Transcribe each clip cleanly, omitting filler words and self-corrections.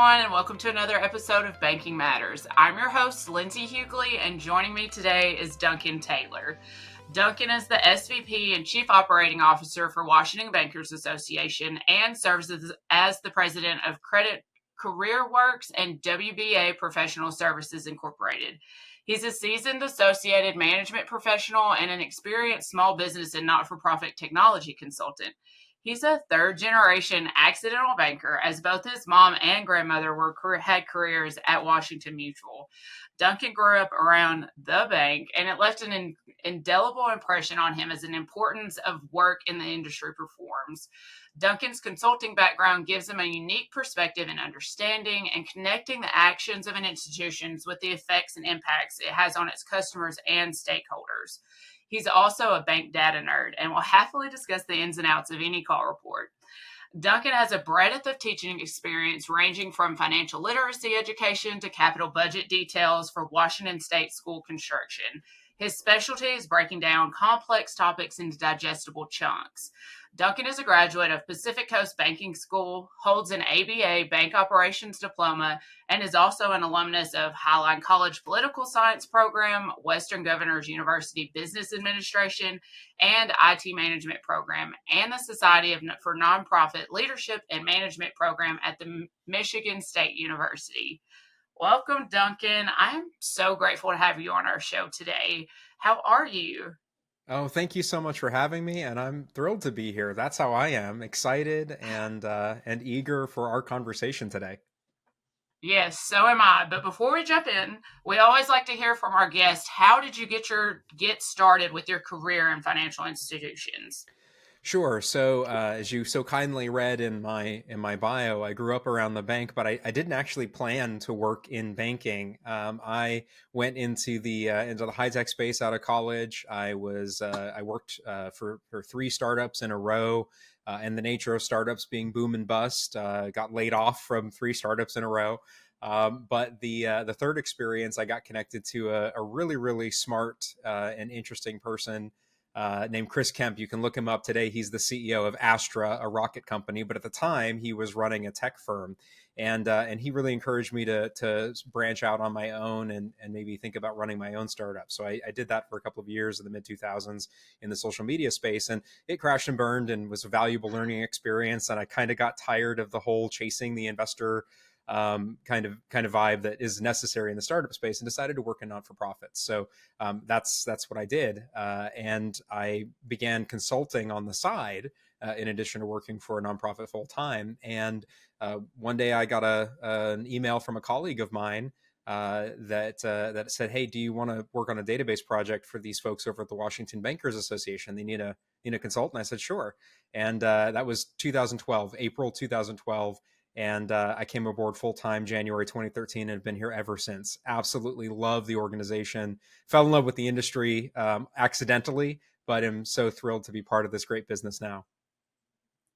everyone, and welcome to another episode of Banking Matters. I'm your host, Linsey Hugueley, and joining me today is Duncan Taylor. Duncan is the SVP and Chief Operating Officer for Washington Bankers Association and serves as the President of Credit Career Works and WBA Professional Services Incorporated. He's a seasoned associated management professional and an experienced small business and not-for-profit technology consultant. He's a third-generation accidental banker, as both his mom and grandmother had careers at Washington Mutual. Duncan grew up around the bank, and it left an indelible impression on him as an importance of work in the industry performs. Duncan's consulting background gives him a unique perspective in understanding and connecting the actions of an institution with the effects and impacts it has on its customers and stakeholders. He's also a bank data nerd and will happily discuss the ins and outs of any call report. Duncan has a breadth of teaching experience ranging from financial literacy education to capital budget details for Washington State school construction. His specialty is breaking down complex topics into digestible chunks. Duncan is a graduate of Pacific Coast Banking School, holds an ABA Bank Operations Diploma, and is also an alumnus of Highline College Political Science Program, Western Governors University Business Administration, and IT Management Program, and the Society for Nonprofit Leadership and Management Program at the Michigan State University. Welcome, Duncan. I'm so grateful to have you on our show today. How are you? Oh, thank you so much for having me, and I'm thrilled to be here. That's how I am, excited and eager for our conversation today. Yes, so am I. But before we jump in, we always like to hear from our guests. How did you get started with your career in financial institutions? Sure. So, as you so kindly read in my bio, I grew up around the bank, but I didn't actually plan to work in banking. I went into the high tech space out of college. I worked for three startups in a row, and the nature of startups being boom and bust, got laid off from three startups in a row. But the third experience, I got connected to a really smart and interesting person named Chris Kemp. You can look him up today. He's the CEO of Astra, a rocket company, but at the time he was running a tech firm, and he really encouraged me to branch out on my own and maybe think about running my own startup. So I did that for a couple of years in the mid 2000s in the social media space, and it crashed and burned and was a valuable learning experience. And I kind of got tired of the whole chasing the investor kind of vibe that is necessary in the startup space, and decided to work in not-for-profits. So that's what I did, and I began consulting on the side in addition to working for a nonprofit full time. And one day I got an email from a colleague of mine that said, "Hey, do you want to work on a database project for these folks over at the Washington Bankers Association? They need a consultant." I said, "Sure," and that was 2012, April 2012. And I came aboard full-time January 2013 and have been here ever since. Absolutely love the organization. Fell in love with the industry accidentally, but am so thrilled to be part of this great business now.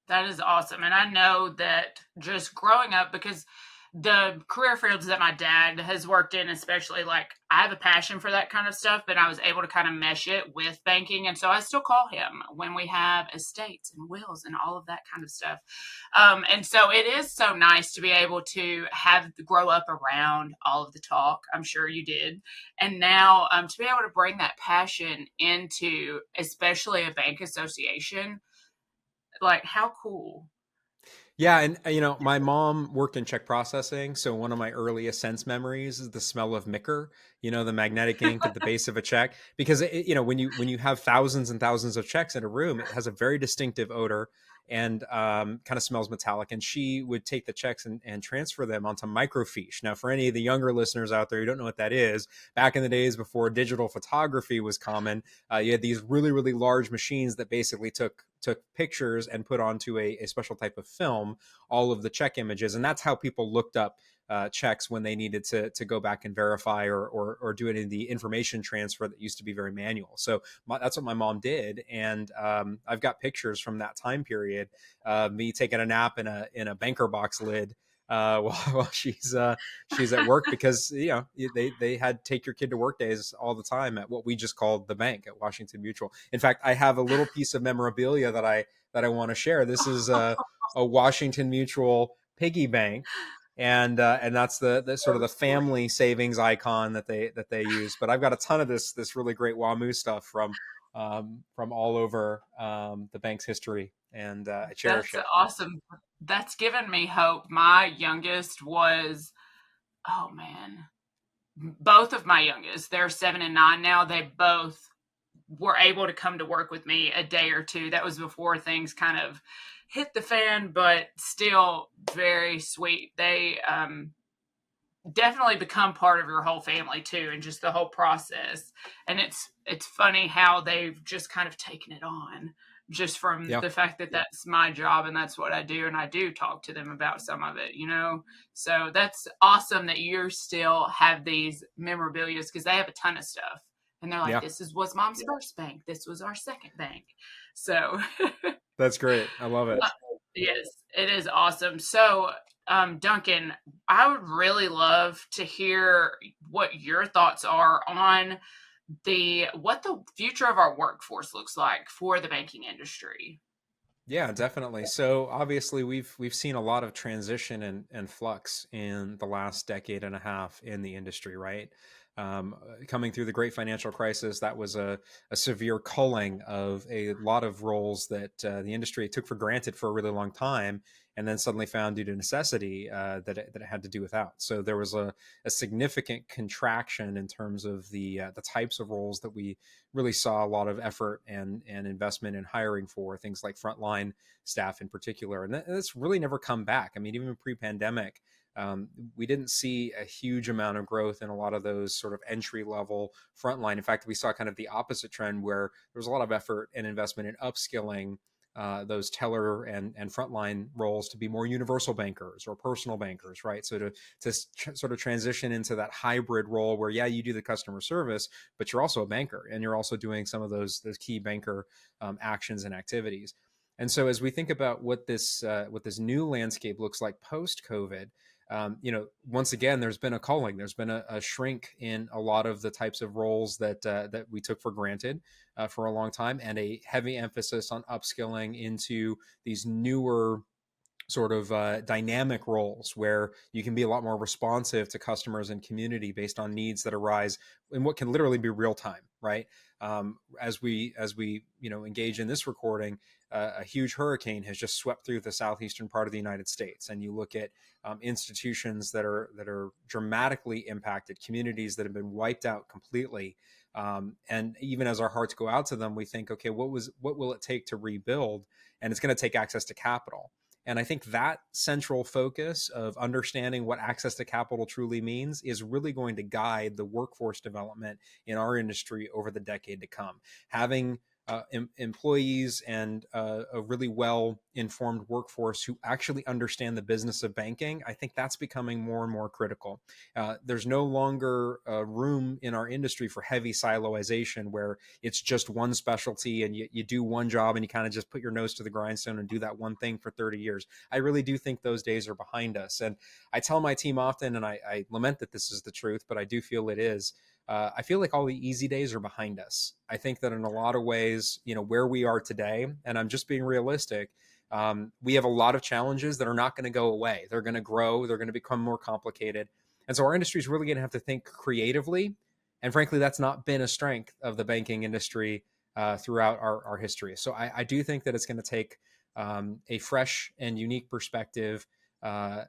That is awesome. And I know that just growing up, because the career fields that my dad has worked in, especially, like, I have a passion for that kind of stuff, but I was able to kind of mesh it with banking. And so I still call him when we have estates and wills and all of that kind of stuff. And so it is so nice to be able to grow up around all of the talk. I'm sure you did. And now to be able to bring that passion into, especially a bank association, like, how cool. Yeah, and my mom worked in check processing, so one of my earliest sense memories is the smell of Micker, the magnetic ink at the base of a check, because when you have thousands and thousands of checks in a room, it has a very distinctive odor and kind of smells metallic. And she would take the checks and transfer them onto microfiche. Now, for any of the younger listeners out there who don't know what that is, back in the days before digital photography was common, you had these really large machines that basically took pictures and put onto a special type of film all of the check images. And that's how people looked up checks when they needed to go back and verify or do any of the information transfer that used to be very manual. So that's what my mom did. And I've got pictures from that time period, me taking a nap in a banker box lid while she's at work, because they had take your kid to work days all the time at what we just called the bank at Washington Mutual. In fact, I have a little piece of memorabilia that I want to share. This is a Washington Mutual piggy bank and that's the sort of the family savings icon that they use. But I've got a ton of this really great WAMU stuff from all over the bank's history, and I cherish That's it. awesome. That's given me hope. My youngest was, oh man, both of my youngest, they're 7 and 9 now. They both were able to come to work with me a day or two. That was before things kind of hit the fan, but still very sweet. They definitely become part of your whole family too, and just the whole process. And it's funny how they've just kind of taken it on, just from Yeah. the fact that that's my job and that's what I do, and I do talk to them about some of it, you know. So that's awesome that you still have these memorabilia, because they have a ton of stuff, and they're like, Yeah. this was mom's first bank, this was our second bank. So That's great. I love it. yes, it is awesome. So, Duncan, I would really love to hear what your thoughts are on what the future of our workforce looks like for the banking industry. Yeah, definitely. So obviously we've seen a lot of transition and flux in the last decade and a half in the industry, right? Coming through the great financial crisis, that was a severe culling of a lot of roles that the industry took for granted for a really long time, and then suddenly found due to necessity that it had to do without. So there was a significant contraction in terms of the types of roles that we really saw a lot of effort and investment in hiring for, things like frontline staff in particular. And that's really never come back. I mean, even pre-pandemic, we didn't see a huge amount of growth in a lot of those sort of entry level frontline. In fact, we saw kind of the opposite trend where there was a lot of effort and investment in upskilling those teller and frontline roles to be more universal bankers or personal bankers, right? So to sort of transition into that hybrid role where, yeah, you do the customer service, but you're also a banker and you're also doing some of those key banker actions and activities. And so as we think about what this new landscape looks like post COVID, once again, there's been a culling, there's been a shrink in a lot of the types of roles that we took for granted for a long time, and a heavy emphasis on upskilling into these newer sort of dynamic roles where you can be a lot more responsive to customers and community based on needs that arise in what can literally be real time, right? As we engage in this recording, a huge hurricane has just swept through the southeastern part of the United States, and you look at institutions that are dramatically impacted, communities that have been wiped out completely. And even as our hearts go out to them, we think, okay, what will it take to rebuild? And it's going to take access to capital. And I think that central focus of understanding what access to capital truly means is really going to guide the workforce development in our industry over the decade to come. Having employees and a really well-informed workforce who actually understand the business of banking, I think that's becoming more and more critical. There's no longer room in our industry for heavy siloization where it's just one specialty and you do one job and you kind of just put your nose to the grindstone and do that one thing for 30 years. I really do think those days are behind us. And I tell my team often, and I lament that this is the truth, but I do feel it is, I feel like all the easy days are behind us. I think that in a lot of ways, where we are today, and I'm just being realistic, we have a lot of challenges that are not going to go away. They're going to grow. They're going to become more complicated. And so our industry is really going to have to think creatively. And frankly, that's not been a strength of the banking industry throughout our history. So I do think that it's going to take a fresh and unique perspective,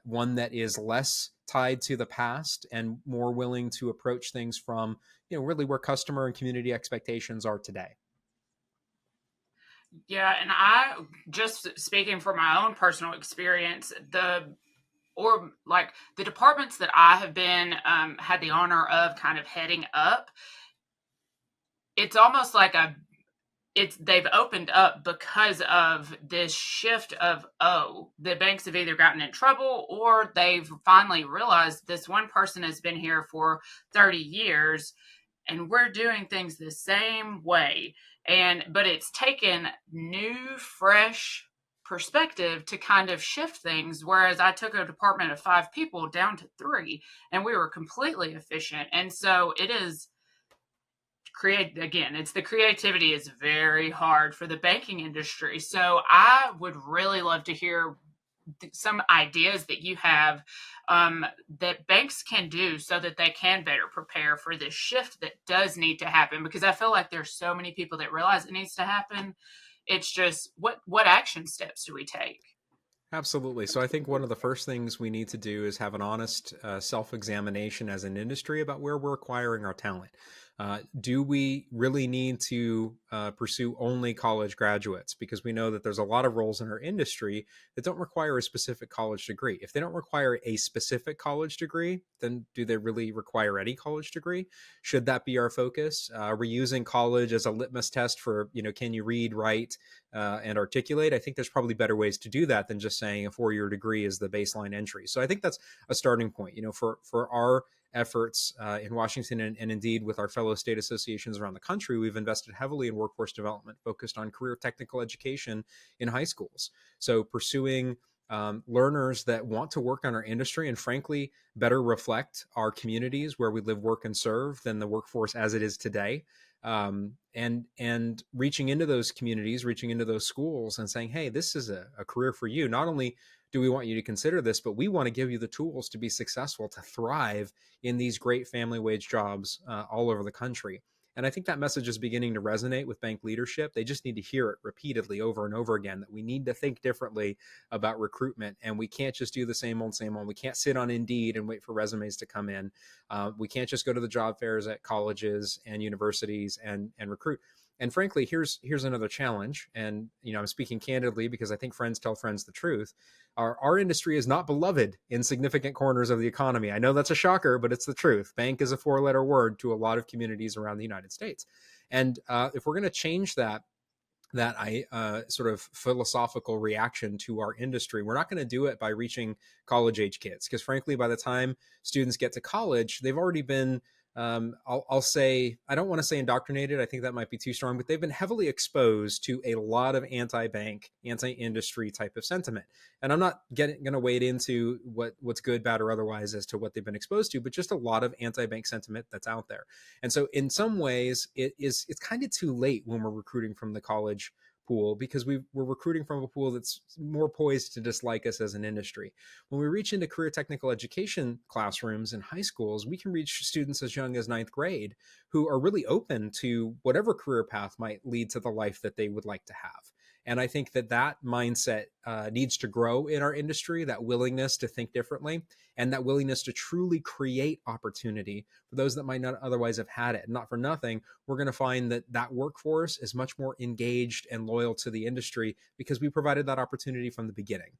one that is less tied to the past and more willing to approach things from, really where customer and community expectations are today. Yeah, and I, just speaking from my own personal experience, the departments that I have been had the honor of kind of heading up, it's almost like they've opened up because of this shift of, the banks have either gotten in trouble or they've finally realized this one person has been here for 30 years and we're doing things the same way. But it's taken new, fresh perspective to kind of shift things. Whereas I took a department of 5 people down to 3 and we were completely efficient. And so it is it's the creativity is very hard for the banking industry. So I would really love to hear some ideas that you have that banks can do so that they can better prepare for this shift that does need to happen? Because I feel like there's so many people that realize it needs to happen. It's just what action steps do we take? Absolutely. So I think one of the first things we need to do is have an honest self-examination as an industry about where we're acquiring our talent. Do we really need to pursue only college graduates? Because we know that there's a lot of roles in our industry that don't require a specific college degree. If they don't require a specific college degree, then do they really require any college degree? Should that be our focus? We're using college as a litmus test for, can you read, write, and articulate? I think there's probably better ways to do that than just saying a 4-year degree is the baseline entry. So I think that's a starting point. For our efforts in Washington and indeed with our fellow state associations around the country, we've invested heavily in workforce development focused on career technical education in high schools. So pursuing learners that want to work on our industry and frankly better reflect our communities where we live, work, and serve than the workforce as it is today. And reaching into those communities, reaching into those schools and saying, hey, this is a career for you. Not only do we want you to consider this, but we want to give you the tools to be successful, to thrive in these great family wage jobs all over the country. And I think that message is beginning to resonate with bank leadership. They just need to hear it repeatedly over and over again, that we need to think differently about recruitment. And we can't just do the same old, same old. We can't sit on Indeed and wait for resumes to come in. We can't just go to the job fairs at colleges and universities and recruit. And frankly, here's another challenge. And, I'm speaking candidly because I think friends tell friends the truth. Our industry is not beloved in significant corners of the economy. I know that's a shocker, but it's the truth. Bank is a 4-letter word to a lot of communities around the United States. And if we're going to change that sort of philosophical reaction to our industry, we're not going to do it by reaching college age kids. Because frankly, by the time students get to college, they've already been, I'll say, I don't want to say indoctrinated. I think that might be too strong, but they've been heavily exposed to a lot of anti-bank, anti-industry type of sentiment. And I'm not going to wade into what's good, bad, or otherwise as to what they've been exposed to, but just a lot of anti-bank sentiment that's out there. And so in some ways, it's kind of too late when we're recruiting from the college pool, because we're recruiting from a pool that's more poised to dislike us as an industry. When we reach into career technical education classrooms in high schools, we can reach students as young as 9th grade who are really open to whatever career path might lead to the life that they would like to have. And I think that mindset needs to grow in our industry, that willingness to think differently and that willingness to truly create opportunity for those that might not otherwise have had it. And not for nothing, we're going to find that workforce is much more engaged and loyal to the industry because we provided that opportunity from the beginning.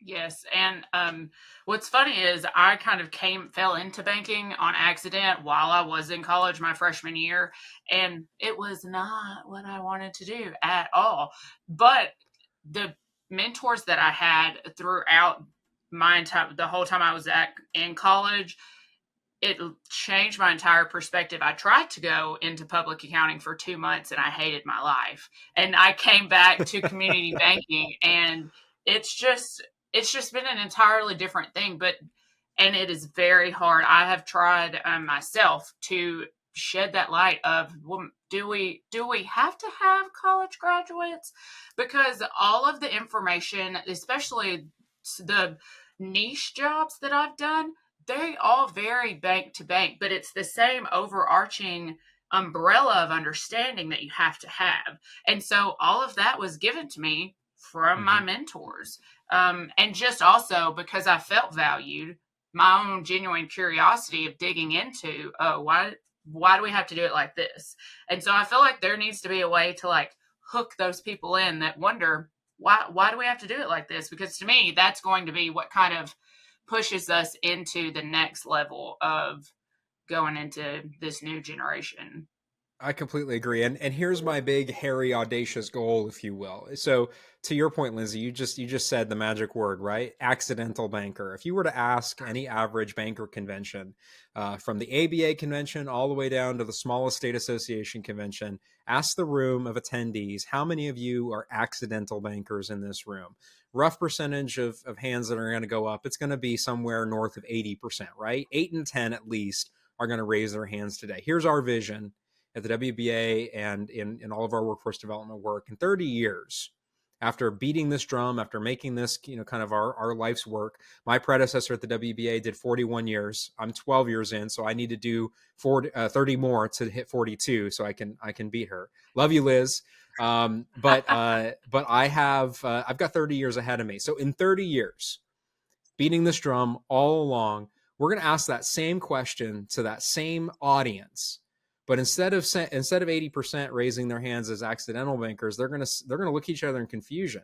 Yes, and what's funny is I kind of fell into banking on accident while I was in college my freshman year, and it was not what I wanted to do at all. But the mentors that I had throughout the whole time I was in college, it changed my entire perspective. I tried to go into public accounting for 2 months and I hated my life. And I came back to community banking, and it's just been an entirely different thing, and it is very hard. I have tried myself to shed that light of, well, do we have to have college graduates? Because all of the information, especially the niche jobs that I've done, they all vary bank to bank, but it's the same overarching umbrella of understanding that you have to have. And so all of that was given to me from my mentors. And just also because I felt valued, my own genuine curiosity of digging into, why do we have to do it like this? And so I feel like there needs to be a way to like hook those people in that wonder, why do we have to do it like this? Because to me, that's going to be what kind of pushes us into the next level of going into this new generation. I completely agree. And here's my big, hairy, audacious goal, if you will. So to your point, Linsey, you just said the magic word, right? Accidental banker. If you were to ask any average banker convention, from the ABA convention all the way down to the smallest state association convention, ask the room of attendees, how many of you are accidental bankers in this room? Rough percentage of hands that are going to go up, it's going to be somewhere north of 80%, right? 8 and 10 at least are going to raise their hands today. Here's our vision at the WBA and in all of our workforce development work. In 30 years, after beating this drum, after making this, kind of our life's work. My predecessor at the WBA did 41 years. I'm 12 years in, so I need to do 30 more to hit 42, so I can beat her. Love you, Liz. But I've got 30 years ahead of me. So in 30 years, beating this drum all along, we're going to ask that same question to that same audience. But instead of 80% raising their hands as accidental bankers, they're going to look at each other in confusion.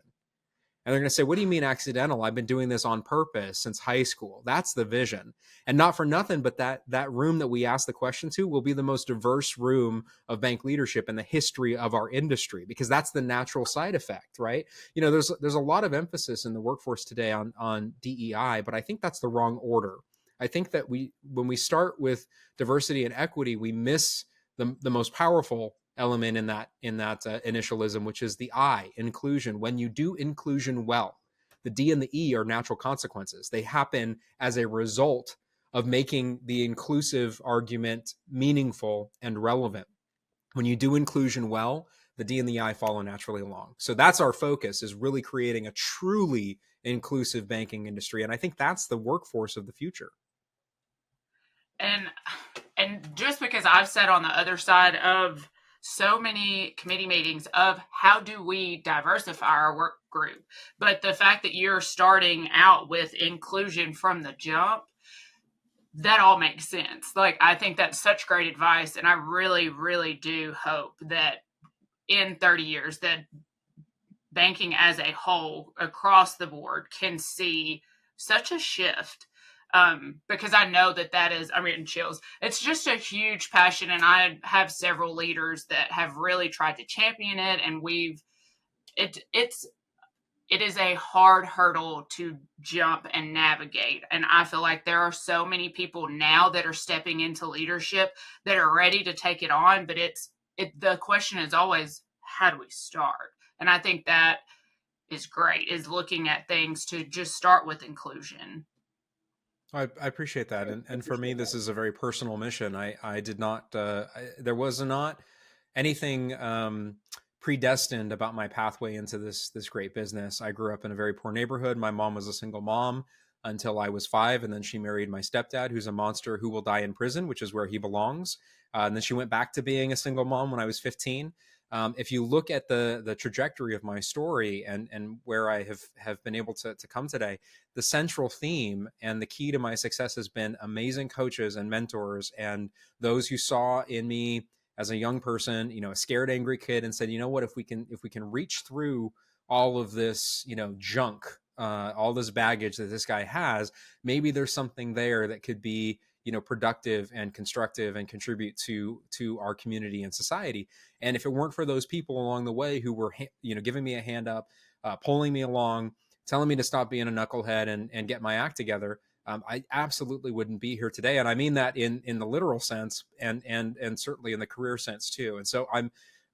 And they're going to say, what do you mean accidental? I've been doing this on purpose since high school. That's the vision. And not for nothing, but that room that we ask the question to will be the most diverse room of bank leadership in the history of our industry, because that's the natural side effect, right? There's a lot of emphasis in the workforce today on DEI, but I think that's the wrong order. I think that when we start with diversity and equity, we miss the most powerful element in that initialism, which is the I, inclusion. When you do inclusion well, the D and the E are natural consequences. They happen as a result of making the inclusive argument meaningful and relevant. When you do inclusion well, the D and the I follow naturally along. So that's our focus, is really creating a truly inclusive banking industry. And I think that's the workforce of the future. And just because I've sat on the other side of so many committee meetings of how do we diversify our work group, but the fact that you're starting out with inclusion from the jump, that all makes sense. Like, I think that's such great advice, and I really, really do hope that in 30 years that banking as a whole across the board can see such a shift. Because I know that is, I'm getting chills. It's just a huge passion, and I have several leaders that have really tried to champion it, and it is a hard hurdle to jump and navigate. And I feel like there are so many people now that are stepping into leadership that are ready to take it on, but the question is always, how do we start? And I think that is great, is looking at things to just start with inclusion. I appreciate that. And for me, this is a very personal mission. I did not, there was not anything predestined about my pathway into this great business. I grew up in a very poor neighborhood. My mom was a single mom until I was 5. And then she married my stepdad, who's a monster who will die in prison, which is where he belongs. And then she went back to being a single mom when I was 15. If you look at the trajectory of my story and where I have been able to come today, the central theme and the key to my success has been amazing coaches and mentors, and those who saw in me as a young person, a scared, angry kid, and said, you know what, if we can reach through all of this, junk, all this baggage that this guy has, maybe there's something there that could be, productive and constructive and contribute to our community and society. And if it weren't for those people along the way who were, giving me a hand up, pulling me along, telling me to stop being a knucklehead and get my act together, I absolutely wouldn't be here today. And I mean that in the literal sense and certainly in the career sense too. And so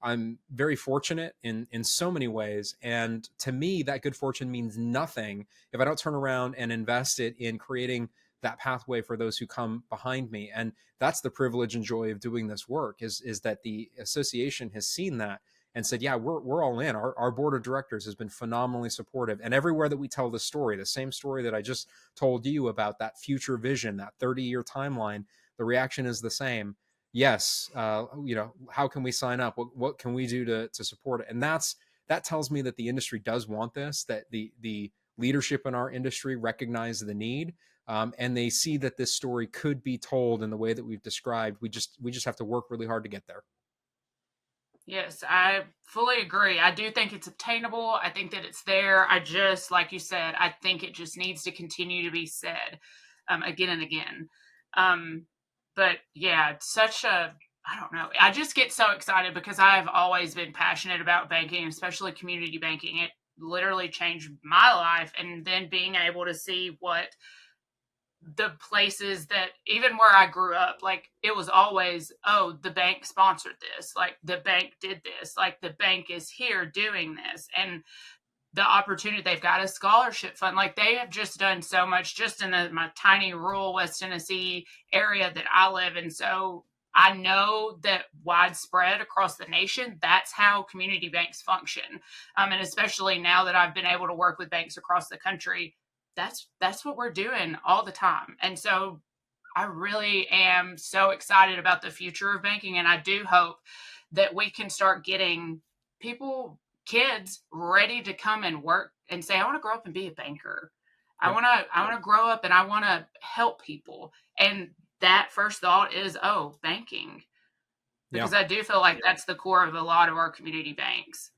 I'm very fortunate in so many ways. And to me, that good fortune means nothing if I don't turn around and invest it in creating that pathway for those who come behind me. And that's the privilege and joy of doing this work, is that the association has seen that and said, yeah, we're all in. Our board of directors has been phenomenally supportive. And everywhere that we tell the story, the same story that I just told you about, that future vision, that 30-year timeline, the reaction is the same. Yes, how can we sign up? What can we do to support it? And that tells me that the industry does want this, that the leadership in our industry recognize the need. And they see that this story could be told in the way that we've described. We just have to work really hard to get there. Yes, I fully agree. I do think it's obtainable. I think that it's there. I just, like you said, I think it just needs to continue to be said again and again. But yeah, I don't know. I just get so excited because I've always been passionate about banking, especially community banking. It literally changed my life. And then being able to see what the places that, even where I grew up, like, it was always, oh, the bank sponsored this, like the bank did this, like the bank is here doing this. And the opportunity, they've got a scholarship fund, like they have just done so much just in my tiny rural West Tennessee area that I live in. So I know that widespread across the nation, that's how community banks function. And especially now that I've been able to work with banks across the country, that's what we're doing all the time. And so I really am so excited about the future of banking. And I do hope that we can start getting people, kids, ready to come and work and say, I want to grow up and be a banker. Yep. I want to grow up and I want to help people. And that first thought is, oh, banking. Yeah. Because I do feel like that's the core of a lot of our community banks.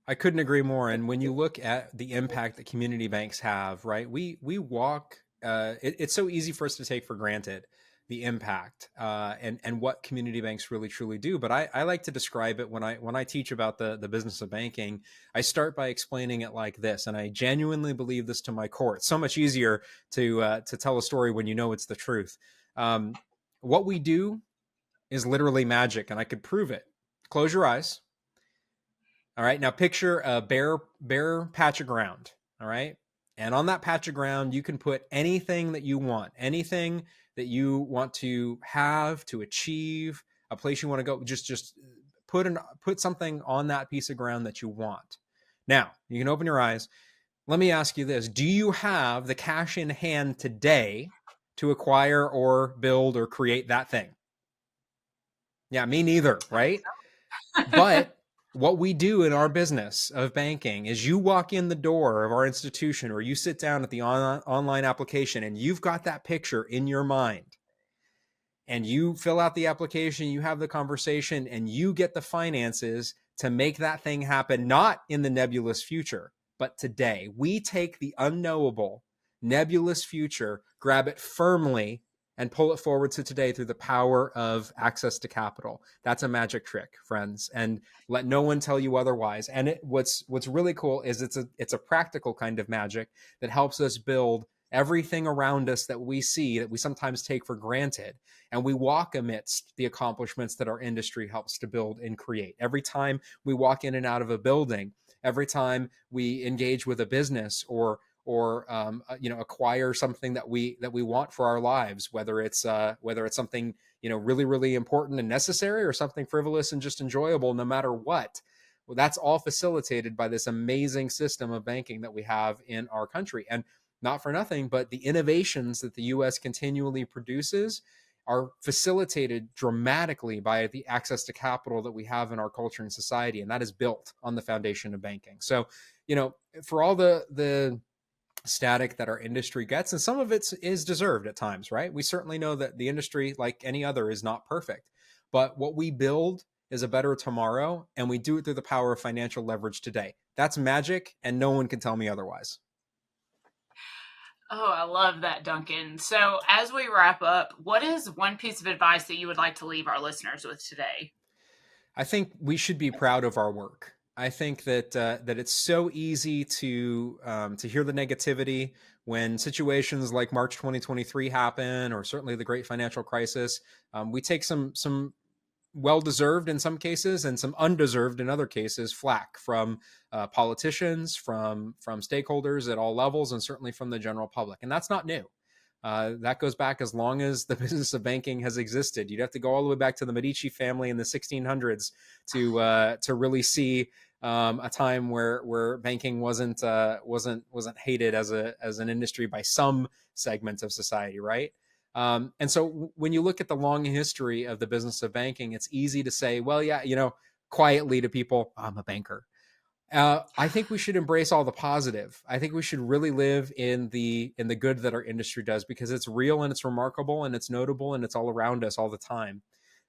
I couldn't agree more. And when you look at the impact that community banks have, right? We walk. It's so easy for us to take for granted the impact and what community banks really truly do. But I like to describe it when I teach about the business of banking. I start by explaining it like this, and I genuinely believe this to my core. It's so much easier to tell a story when you know it's the truth. What we do is literally magic, and I could prove it. Close your eyes. All right. Now picture a bare patch of ground. All right. And on that patch of ground, you can put anything that you want, anything that you want to have, to achieve, a place you want to go. Just put something on that piece of ground that you want. Now you can open your eyes. Let me ask you this: do you have the cash in hand today to acquire or build or create that thing? Yeah, me neither. Right. But what we do in our business of banking is you walk in the door of our institution or you sit down at the online application and you've got that picture in your mind and you fill out the application, you have the conversation, and you get the finances to make that thing happen, not in the nebulous future, but today. We take the unknowable, nebulous future, grab it firmly, and pull it forward to today through the power of access to capital. That's a magic trick, friends, and let no one tell you otherwise. And what's really cool is it's a practical kind of magic that helps us build everything around us that we see that we sometimes take for granted, and we walk amidst the accomplishments that our industry helps to build and create. Every time we walk in and out of a building, every time we engage with a business or acquire something that we want for our lives, whether it's something really important and necessary, or something frivolous and just enjoyable, no matter what. Well, that's all facilitated by this amazing system of banking that we have in our country. And not for nothing, but the innovations that the U.S. continually produces are facilitated dramatically by the access to capital that we have in our culture and society, and that is built on the foundation of banking. So, for all the static that our industry gets, and some of it is deserved at times, right? We certainly know that the industry, like any other, is not perfect, but what we build is a better tomorrow, and we do it through the power of financial leverage today. That's magic, and no one can tell me otherwise. Oh, I love that, Duncan. So, as we wrap up, what is one piece of advice that you would like to leave our listeners with today? I think we should be proud of our work. I think that it's so easy to hear the negativity when situations like March 2023 happen, or certainly the Great Financial Crisis. We take some well-deserved in some cases and some undeserved in other cases flack from politicians, from stakeholders at all levels, and certainly from the general public. And that's not new. That goes back as long as the business of banking has existed. You'd have to go all the way back to the Medici family in the 1600s to really see a time where banking wasn't hated as an industry by some segments of society, right? And so when you look at the long history of the business of banking, it's easy to say, well, yeah, quietly to people, I'm a banker. I think we should embrace all the positive. I think we should really live in the good that our industry does, because it's real and it's remarkable and it's notable and it's all around us all the time.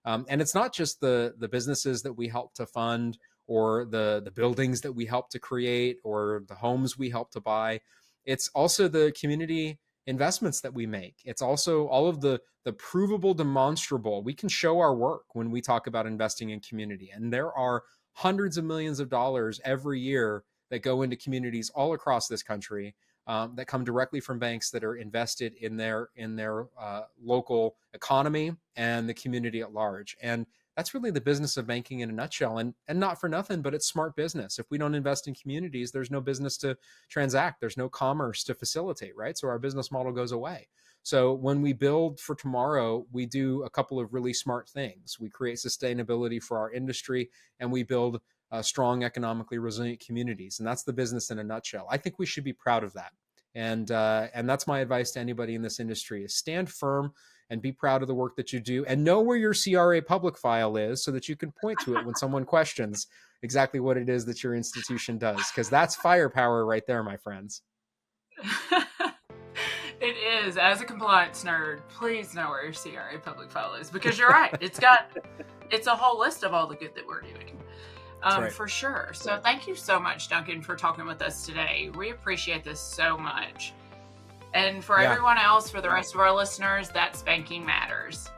And it's not just the businesses that we help to fund, or the buildings that we help to create, or the homes we help to buy. It's also the community investments that we make. It's also all of the provable, demonstrable. We can show our work when we talk about investing in community, and there are hundreds of millions of dollars every year that go into communities all across this country, that come directly from banks that are invested in their local economy and the community at large. And That's really the business of banking in a nutshell. And not for nothing, but it's smart business. If we don't invest in communities, there's no business to transact. There's no commerce to facilitate, right? So our business model goes away. So when we build for tomorrow, we do a couple of really smart things. We create sustainability for our industry, and we build strong, economically resilient communities. And that's the business in a nutshell. I think we should be proud of that. And that's my advice to anybody in this industry: is stand firm and be proud of the work that you do, and know where your CRA public file is so that you can point to it when someone questions exactly what it is that your institution does, because that's firepower right there, my friends. It is. As a compliance nerd, please know where your CRA public file is, because you're right. It's a whole list of all the good that we're doing. Right. For sure. So thank you so much, Duncan, for talking with us today. We appreciate this so much. And for everyone else, for the rest of our listeners, that's Banking Matters.